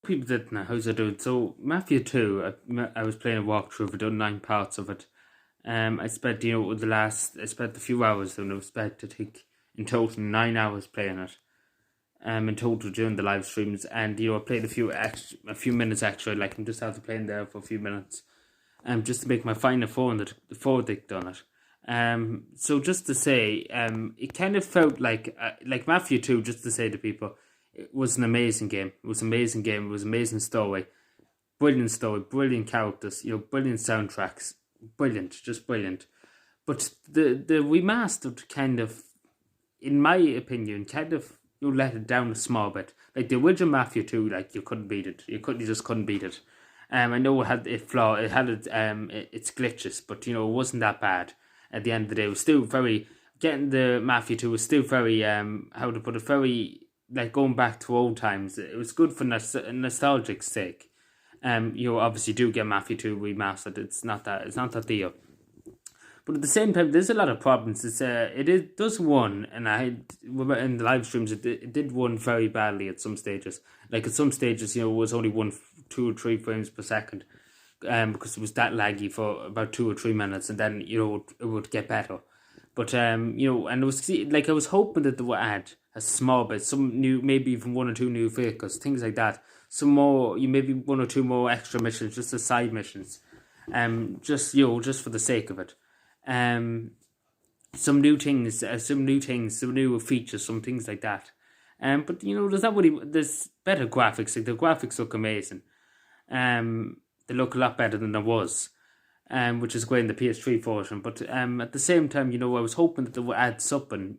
people didn't know how's it doing. So Mafia 2, I was playing a walkthrough. I've done 9 parts of it. I spent I spent a few hours, and I spent, I think, in total 9 hours playing it. In total during the live streams, and I played a few minutes extra. Like, I'm just after playing there for a few minutes, just to make my final verdict on it. So just to say, it kind of felt like Mafia 2, just to say to people, it was an amazing game. It was an amazing game. It was an amazing story, brilliant characters, brilliant soundtracks, brilliant, just brilliant. But the remastered kind of, in my opinion, kind of let it down a small bit. Like the original Mafia 2, like you couldn't beat it. You just couldn't beat it. I know it had its glitches, but it wasn't that bad. At the end of the day, it was still very, getting the Mafia 2 was still very how to put it, very like going back to old times. It was good for nostalgic sake. You obviously do get Mafia 2 remastered. It's not that deal. But at the same time, there's a lot of problems. It does one, and in the live streams, it did one very badly at some stages. Like at some stages, it was only 2 or 3 frames per second, because it was that laggy for about 2 or 3 minutes, and then it would get better. But and it was like I was hoping that they would add a small bit, some new, maybe even 1 or 2 new vehicles, things like that. Some more, maybe 1 or 2 more extra missions, just as side missions, just for the sake of it. Some new things, some new features, some things like that. But there's better graphics. Like the graphics look amazing. They look a lot better than there was, which is great in the PS3 version. But at the same time, I was hoping that they would add something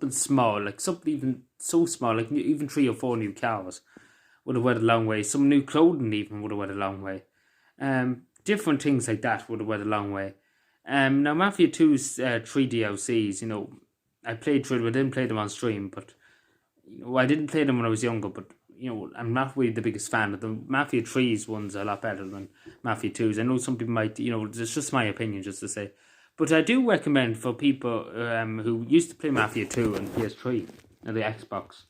small, like something even so small, like even 3 or 4 new cars would have went a long way. Some new clothing even would have went a long way. Different things like that would have went a long way. Now Mafia 2's 3 DLCs, I played through them. I didn't play them on stream, but I didn't play them when I was younger. But I'm not really the biggest fan of them. Mafia 3's ones are a lot better than Mafia 2's. I know some people might, it's just my opinion, just to say. But I do recommend for people who used to play Mafia 2 on PS3 and the Xbox,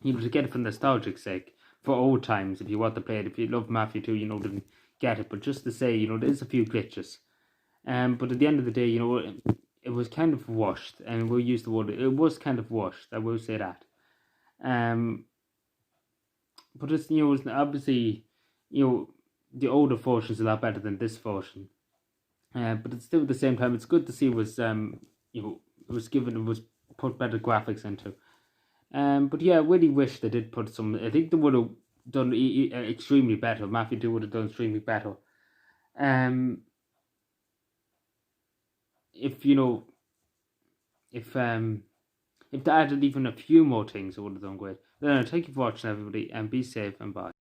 to get it for nostalgic sake, for old times. If you want to play it, if you love Mafia 2, then get it. But just to say, there's a few glitches. But at the end of the day, it was kind of washed, and we'll use the word, it was kind of washed, I will say that. But it's, it's obviously, the older version is a lot better than this version. But it's still at the same time, it's good to see it was put better graphics into. But yeah, I really wish they did put some, I think they would have done extremely better. Mafia 2 would have done extremely better. If they added even a few more things, it would have done great. But anyway, thank you for watching, everybody, and be safe, and bye.